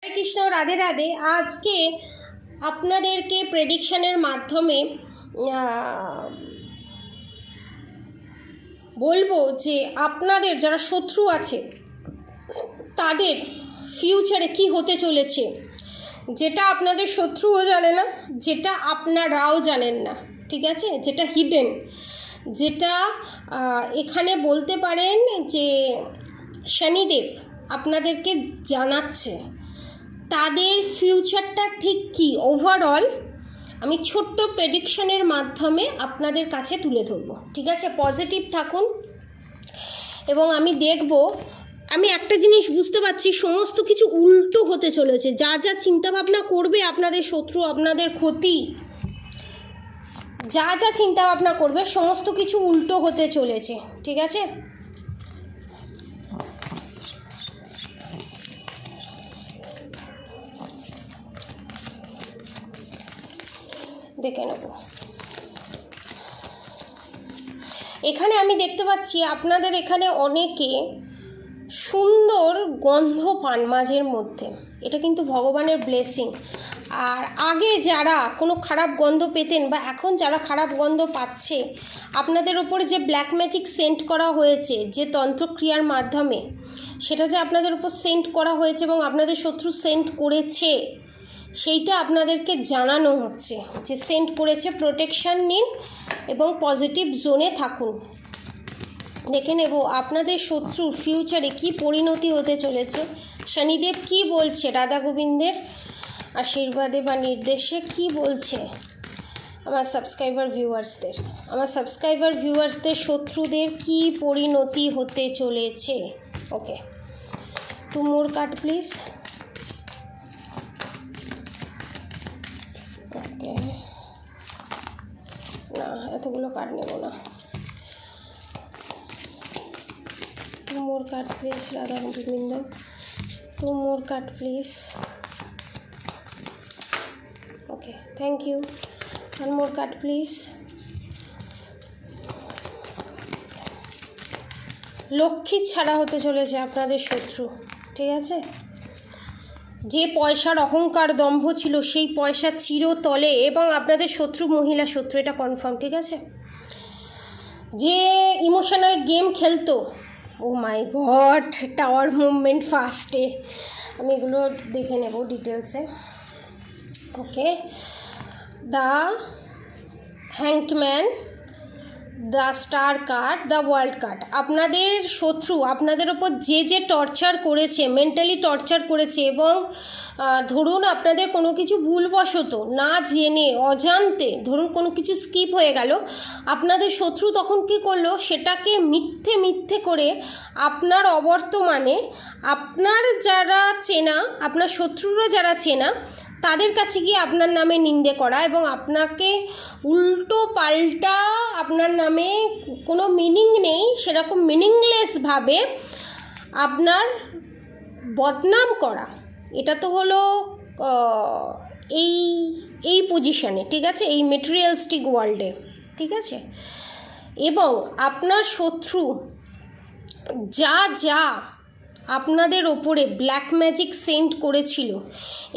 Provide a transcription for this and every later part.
হরে কৃষ্ণ, রাধে রাধে। আজকে আপনাদেরকে প্রেডিকশনের মাধ্যমে বলবো যে আপনাদের যারা শত্রু আছে তাদের ফিউচারে কি হতে চলেছে, যেটা আপনাদের শত্রুও জানে না, যেটা আপনারাও জানেন না, ঠিক আছে, যেটা হিডেন, যেটা এখানে বলতে পারেন যে শনিদেব আপনাদেরকে জানাচ্ছে তাদের ফিউচারটা ঠিক কী ওভারঅল আমি ছোট্ট প্রেডিকশনের মাধ্যমে আপনাদের কাছে তুলে ধরবো। ঠিক আছে, পজিটিভ থাকুন এবং আমি দেখব। আমি একটা জিনিস বুঝতে পারছি, সমস্ত কিছু উল্টো হতে চলেছে। যা যা চিন্তাভাবনা করবে আপনাদের শত্রু, আপনাদের ক্ষতি, যা যা চিন্তাভাবনা করবে সমস্ত কিছু উল্টো হতে চলেছে। ঠিক আছে, দেখে নেব। এখানে আমি দেখতে পাচ্ছি আপনাদের এখানে অনেকে সুন্দর গন্ধ পান মাঝের মধ্যে, এটা কিন্তু ভগবানের ব্লেসিং। আর আগে যারা কোনো খারাপ গন্ধ পেতেন বা এখন যারা খারাপ গন্ধ পাচ্ছে, আপনাদের উপরে যে ব্ল্যাক ম্যাজিক সেন্ট করা হয়েছে, যে তন্ত্রক্রিয়ার মাধ্যমে সেটা যে আপনাদের উপর সেন্ট করা হয়েছে এবং আপনাদের শত্রু সেন্ট করেছে, সেইটা আপনাদেরকে জানানো হচ্ছে যে সেন্ট করেছে। প্রোটেকশান নিন এবং পজিটিভ জোনে থাকুন। দেখে নেব আপনাদের শত্রুর ফিউচারে কি পরিণতি হতে চলেছে। শনিদেব কি বলছে, রাধা গোবিন্দের আশীর্বাদে বা নির্দেশে কি বলছে আমার সাবস্ক্রাইবার ভিউয়ার্সদের শত্রুদের কি পরিণতি হতে চলেছে। Okay, 2 more card please. Okay, না এতগুলো কার্ড নেব না। 2 more card please Radha Gobinda, 2 more card please. Okay, thank you. 1 more card please. লক্ষ্মী ছাড়া হতে চলেছে আপনাদের শত্রু। ঠিক আছে, যে পয়সার অহংকার দম্ভ ছিল সেই পয়সা চিরতলে, এবং আপনাদের শত্রু মহিলা শত্রু, এটা কনফার্ম। ঠিক আছে, যে ইমোশনাল গেম খেলতো, oh my god, tower movement ফার্স্টে, আমি এগুলো দেখে নেব ডিটেলসে। Okay, the hanged man, the star card, the world card. আপনাদের শত্রু আপনাদের ওপর যে যে টর্চার করেছে, মেন্টালি টর্চার করেছে, এবং ধরুন আপনাদের কোনো কিছু ভুলবশত না জেনে অজান্তে ধরুন কোনো কিছু স্কিপ হয়ে গেল, আপনাদের শত্রু তখন কি করলো, সেটাকে মিথ্যে করে আপনার অবর্তমানে আপনার যারা চেনা, আপনার শত্রুরা যারা চেনা, তাদের কাছে গিয়ে আপনার নামে নিন্দে করা এবং আপনাকে উল্টো পাল্টা, আপনার নামে কোনো মিনিং নেই সেরকম মিনিংলেসভাবে আপনার বদনাম করা। এটা তো হলো এই পজিশানে, ঠিক আছে, এই মেটেরিয়ালিস্টিক ওয়ার্ল্ডে। ঠিক আছে, এবং আপনার শত্রু যা আপনাদের ওপরে ব্ল্যাক ম্যাজিক সেন্ট করেছিল,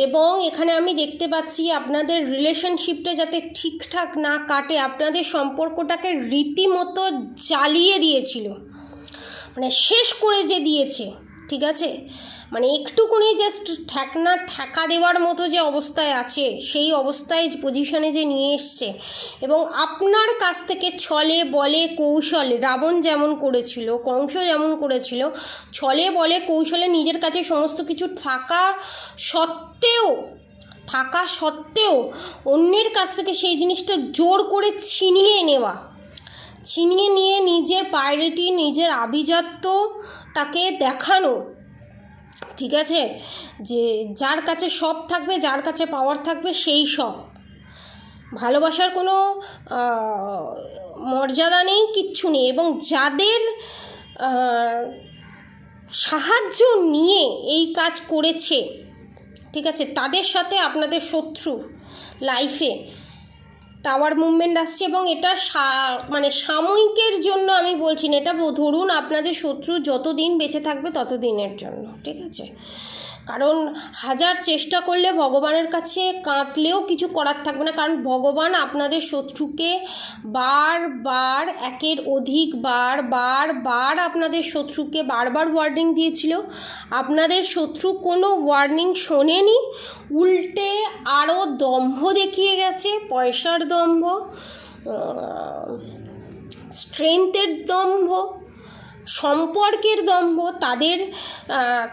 এবং এখানে আমি দেখতে পাচ্ছি আপনাদের রিলেশনশিপটা যাতে ঠিকঠাক না কাটে, আপনাদের সম্পর্কটাকে রীতিমতো জ্বালিয়ে দিয়েছিল, মানে শেষ করে যে দিয়েছে। ঠিক আছে, মানে একটুকুনি জাস্ট ঠেকা দেওয়ার মতো যে অবস্থায় আছে, সেই অবস্থায় পজিশনে যে নিয়ে এসছে, এবং আপনার কাছ থেকে ছলে বলে কৌশলে, রাবণ যেমন করেছিল, কংস যেমন করেছিল, ছলে বলে কৌশলে নিজের কাছে সমস্ত কিছু থাকা সত্ত্বেও অন্যের কাছ থেকে সেই জিনিসটা জোর করে ছিনিয়ে নিয়ে নিজের প্রায়োরিটি, নিজের আভিজাত্যটাকে দেখানো। ঠিক আছে, যে যার কাছে সব থাকবে, যার কাছে পাওয়ার থাকবে, সেই সব। ভালোবাসার কোনো মর্যাদা নেই, কিচ্ছু নেই, এবং যাদের সাহায্য নিয়ে এই কাজ করেছে, ঠিক আছে, তাদের সাথে আপনাদের শত্রু লাইফে টাওয়ার মুভমেন্ট আসছে, এবং এটা মানে সাময়িকের জন্য আমি বলছি না, এটা ধরুন আপনাদের শত্রু যতদিন বেঁচে থাকবে ততদিনের জন্য। ঠিক আছে, কারণ হাজার চেষ্টা করলে ভগবানের কাছে কাঁদলেও কিছু করার থাকবে না, কারণ ভগবান আপনাদের শত্রুকে বারবার একের অধিক বার আপনাদের শত্রুকে বারবার ওয়ার্নিং দিয়েছিল। আপনাদের শত্রু কোনো ওয়ার্নিং শোনেনি, উল্টে আরও দম্ভ দেখিয়ে গেছে, পয়সার দম্ভ, স্ট্রেংথের দম্ভ, সম্পর্কের দম্ভ।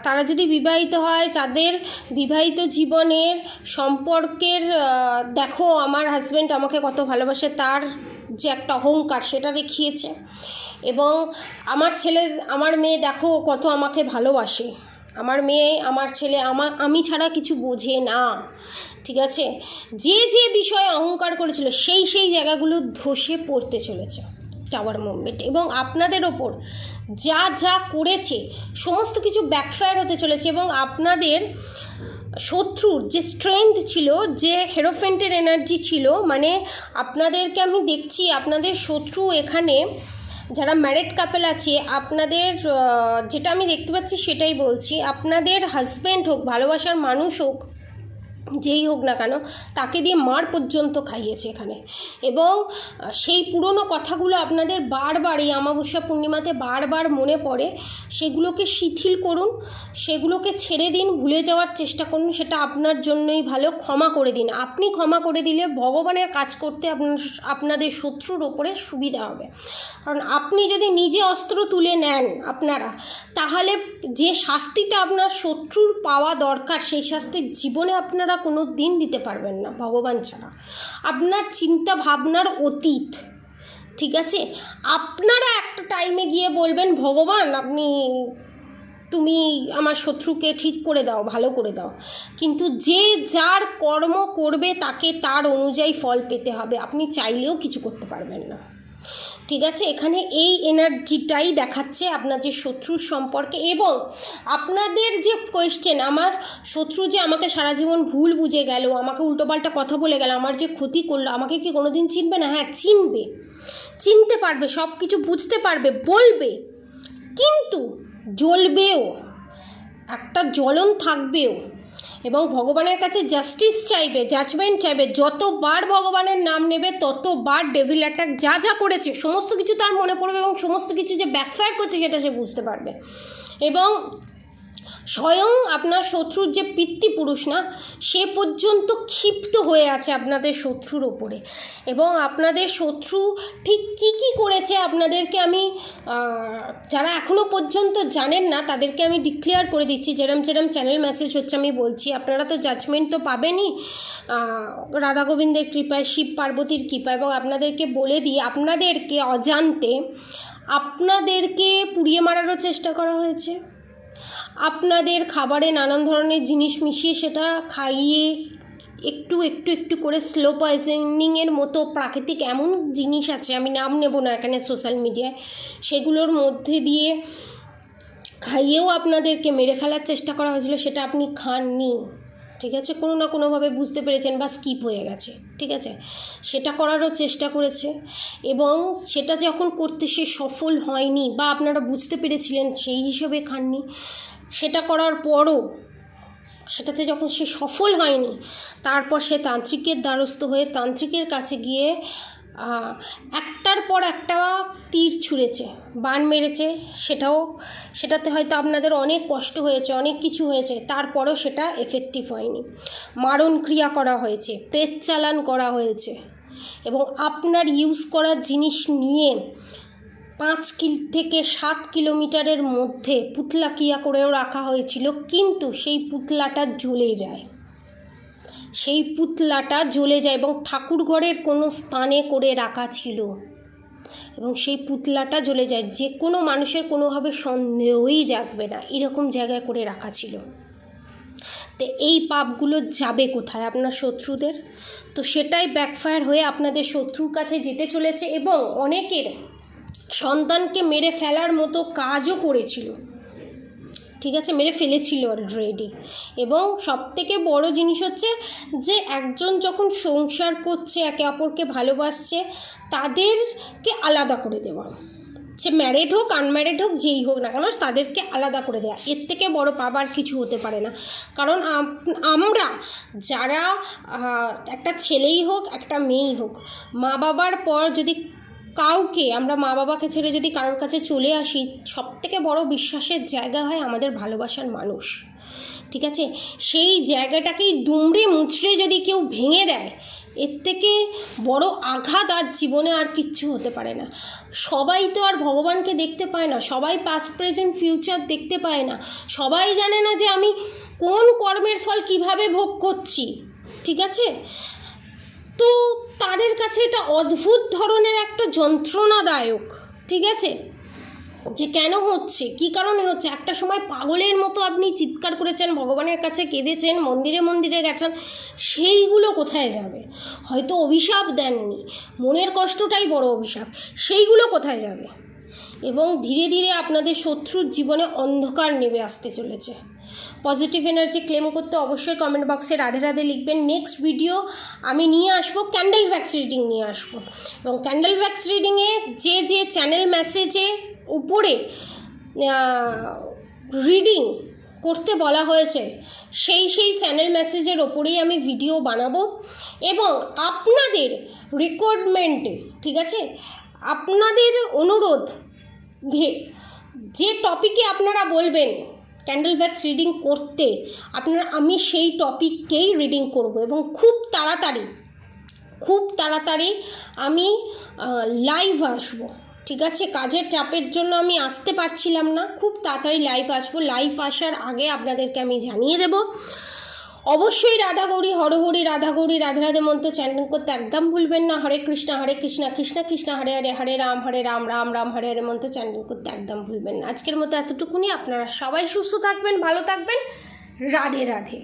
তারা যদি বিবাহিত হয়, তাদের বিবাহিত জীবনের সম্পর্কের দেখো আমার হাজব্যান্ড আমাকে কত ভালোবাসে, তার যে একটা অহংকার সেটা দেখিয়েছে। এবং আমার মেয়ে দেখো কত আমাকে ভালোবাসে, আমার মেয়ে আমার ছেলে আমি ছাড়া কিছু বোঝে না, ঠিক আছে। যে বিষয়ে অহংকার করেছিল সেই জায়গাগুলো ধসে পড়তে চলেছে টাওয়ার মুভমেন্ট। এবং আপনাদের ওপর যা করেছে সমস্ত কিছু ব্যাকফায়ার হতে চলেছে। এবং আপনাদের শত্রুর যে স্ট্রেংথ ছিল, যে হেরোফেন্টের এনার্জি ছিল, মানে আপনাদেরকে আমি দেখছি আপনাদের শত্রু এখানে যারা ম্যারিড কাপল আছে, আপনাদের যেটা আমি দেখতে পাচ্ছি সেটাই বলছি, আপনাদের হাজব্যান্ড হোক, ভালোবাসার মানুষ হোক, যেই হোক না কেন, তাকে দিয়ে মার পর্যন্ত খাইয়েছে এখানে। এবং সেই পুরনো কথাগুলো আপনাদের বারবার এই অমাবস্যা পূর্ণিমাতে বারবার মনে পড়ে, সেগুলোকে শিথিল করুন, সেগুলোকে ছেড়ে দিন, ভুলে যাওয়ার চেষ্টা করুন, সেটা আপনার জন্যই ভালো। ক্ষমা করে দিন, আপনি ক্ষমা করে দিলে ভগবানের কাজ করতে আপনাদের শত্রুর ওপরে সুবিধা হবে। কারণ আপনি যদি নিজে অস্ত্র তুলে নেন আপনারা, তাহলে যে শাস্তিটা আপনার শত্রুর পাওয়া দরকার সেই শাস্তি জীবনে আপনারা কোনো দিন দিতে পারবেন না ভগবান ছাড়া। আপনার চিন্তা ভাবনার অতীত, ঠিক আছে, আপনারা একটা টাইমে গিয়ে বলবেন ভগবান তুমি আমার শত্রুকে ঠিক করে দাও, ভালো করে দাও। কিন্তু যে যার কর্ম করবে তাকে তার অনুযায়ী ফল পেতে হবে, আপনি চাইলেও কিছু করতে পারবেন না, ঠিক আছে। এখানে এই এনার্জিটাই দেখাচ্ছে আপনার যে শত্রুর সম্পর্কে। এবং আপনাদের যে কোয়েশ্চেন, আমার শত্রু যে আমাকে সারা জীবন ভুল বুঝে গেল, আমাকে উল্টোপাল্টা কথা বলে গেল, আমার যে ক্ষতি করলো, আমাকে কি কোনো দিন চিনবে না? হ্যাঁ চিনবে, চিনতে পারবে, সব কিছু বুঝতে পারবে, বলবে, কিন্তু জ্বলবেও, একটা জ্বলন থাকবেও। এবং ভগবানের কাছে জাস্টিস চাইবে, জাজমেন্ট চাইবে। যতবার ভগবানের নাম নেবে ততবার ডেভিল অ্যাটাক যা করেছে সমস্ত কিছু তার মনে পড়বে, এবং সমস্ত কিছু যে ব্যাকফায়ার করছে সেটা সে বুঝতে পারবে। এবং স্বয়ং আপনার শত্রুর যে পিতৃপুরুষ না, সে পর্যন্ত ক্ষিপ্ত হয়ে আছে আপনাদের শত্রুর ওপরে। এবং আপনাদের শত্রু ঠিক কী করেছে আপনাদেরকে আমি, যারা এখনও পর্যন্ত জানেন না তাদেরকে আমি ডিক্লেয়ার করে দিচ্ছি, যেরম চ্যানেল মেসেজ হচ্ছে আমি বলছি। আপনারা তো জাজমেন্ট তো পাবেনই রাধা গোবিন্দের কৃপায়, শিব পার্বতীর কৃপা। এবং আপনাদেরকে বলে দিই, আপনাদেরকে অজান্তে আপনাদেরকে পুড়িয়ে মারারও চেষ্টা করা হয়েছে, আপনাদের খাবারে নানান ধরনের জিনিস মিশিয়ে সেটা খাইয়ে একটু করে স্লো পয়জনিংয়ের মতো প্রাকৃতিক এমন জিনিস আছে, আমি নাম নেব না এখানে সোশ্যাল মিডিয়ায়, সেগুলোর মধ্যে দিয়ে খাইয়েও আপনাদেরকে মেরে ফেলার চেষ্টা করা হয়েছিল। সেটা আপনি খাননি, ঠিক আছে, কোনো না কোনোভাবে বুঝতে পেরেছেন বা স্কিপ হয়ে গেছে, ঠিক আছে। সেটা করারও চেষ্টা করেছে, এবং সেটা যখন করতে সে সফল হয়নি বা আপনারা বুঝতে পেরেছিলেন সেই হিসেবে খাননি, সেটা করার পরও সেটাতে যখন সে সফল হয়নি, তারপর সে তান্ত্রিকের দ্বারস্থ হয়ে তান্ত্রিকের কাছে গিয়ে একটার পর একটা তীর ছুঁড়েছে, বান মেরেছে। সেটাতে হয়তো আপনাদের অনেক কষ্ট হয়েছে, অনেক কিছু হয়েছে, তারপরও সেটা এফেক্টিভ হয়নি। মারণ ক্রিয়া করা হয়েছে, প্রেত চালান করা হয়েছে, এবং আপনার ইউজ করা জিনিস নিয়ে 5 থেকে 7 কিলোমিটারের মধ্যে পুতলা ক্রিয়া করেও রাখা হয়েছিল, কিন্তু সেই পুতলাটা জ্বলে যায়, এবং ঠাকুরঘরের কোনো স্থানে করে রাখা ছিল, এবং সেই পুতলাটা জ্বলে যায়। যে কোনো মানুষের কোনোভাবে সন্দেহই জাগবে না, এরকম জায়গায় করে রাখা ছিল। তো এই পাপগুলো যাবে কোথায় আপনার শত্রুদের? তো সেটাই ব্যাকফায়ার হয়ে আপনাদের শত্রুর কাছে যেতে চলেছে। এবং অনেকের সন্তানকে মেরে ফেলার মতো কাজও করেছিল, ঠিক আছে, মেরে ফেলেছিল অলরেডি। এবং সবথেকে বড় জিনিস হচ্ছে যে একজন যখন সংসার করছে, একে অপরকে ভালোবাসছে, তাদেরকে আলাদা করে দেওয়া, সে ম্যারিড হোক আনম্যারিড হোক যেই হোক না কেন তাদেরকে আলাদা করে দেয়া, এর থেকে বড় পাবার কিছু হতে পারে না। কারণ আমরা যারা একটা ছেলেই হোক একটা মেয়েই হোক, মা বাবার পর যদি কাউকে আমরা মা বাবাকে ছেড়ে যদি কারোর কাছে চলে আসি, সবথেকে বড় বিশ্বাসের জায়গা হয় আমাদের ভালোবাসার মানুষ, ঠিক আছে? সেই জায়গাটাকেই দুমড়ে মুচড়ে যদি কেউ ভেঙে দেয়, এর থেকে বড় আঘাত আর জীবনে আর কিচ্ছু হতে পারে না। সবাই তো আর ভগবানকে দেখতে পায় না, সবাই পাস্ট প্রেজেন্ট ফিউচার দেখতে পায় না, সবাই জানে না যে আমি কোন কর্মের ফল কিভাবে ভোগ করছি, ঠিক আছে? তো তাদের কাছে এটা অদ্ভুত ধরনের একটা যন্ত্রণাদায়ক, ঠিক আছে, যে কেন হচ্ছে, কী কারণে হচ্ছে। একটা সময় পাগলের মতো আপনি চিৎকার করেছেন, ভগবানের কাছে কেঁদেছেন, মন্দিরে মন্দিরে গেছেন, সেইগুলো কোথায় যাবে? হয়তো অভিশাপ দেননি, মনের কষ্টটাই বড় অভিশাপ, সেইগুলো কোথায় যাবে? এবং ধীরে ধীরে আপনাদের শত্রুর জীবনে অন্ধকার নেমে আসতে চলেছে। পজিটিভ এনার্জি ক্লেম করতে অবশ্যই কমেন্ট বক্সে রাধে রাধে লিখবেন। নেক্সট ভিডিও আমি নিয়ে আসবো ক্যান্ডেল ভ্যাক্স রিডিং নিয়ে আসবো, এবং ক্যান্ডেল ভ্যাক্স রিডিংয়ে যে যে চ্যানেল মেসেজে উপরে রিডিং করতে বলা হয়েছে সেই চ্যানেল মেসেজের ওপরেই আমি ভিডিও বানাবো, এবং আপনাদের রিকোয়ারমেন্টে, ঠিক আছে, আপনাদের অনুরোধ যে টপিকে আপনারা বলবেন ক্যান্ডেল ভ্যাক্স রিডিং করতে, আমি সেই টপিককেই রিডিং করব, এবং খুব তাড়াতাড়ি আমি লাইভ আসবো, ঠিক আছে? কাজের চাপের জন্য আমি আসতে পারছিলাম না, খুব তাড়াতাড়ি লাইভ আসবো। লাইভ আসার আগে আপনাদেরকে আমি জানিয়ে দেব। অবশ্যই রাধা গৌরী হরহরি রাধা গৌরী রাধে রাধে মন্ত্র চ্যান্টিং করতে একদম ভুলবেন না। হরে কৃষ্ণ কৃষ্ণ কৃষ্ণ হরে হরে, হরে রাম রাম রাম হরে হরে মন্ত্র চ্যান্টিং করতে একদম ভুলবেন না। আজকের মতো এতটুকুনি। আপনারা সবাই সুস্থ থাকবেন, ভালো থাকবেন। রাধে রাধে।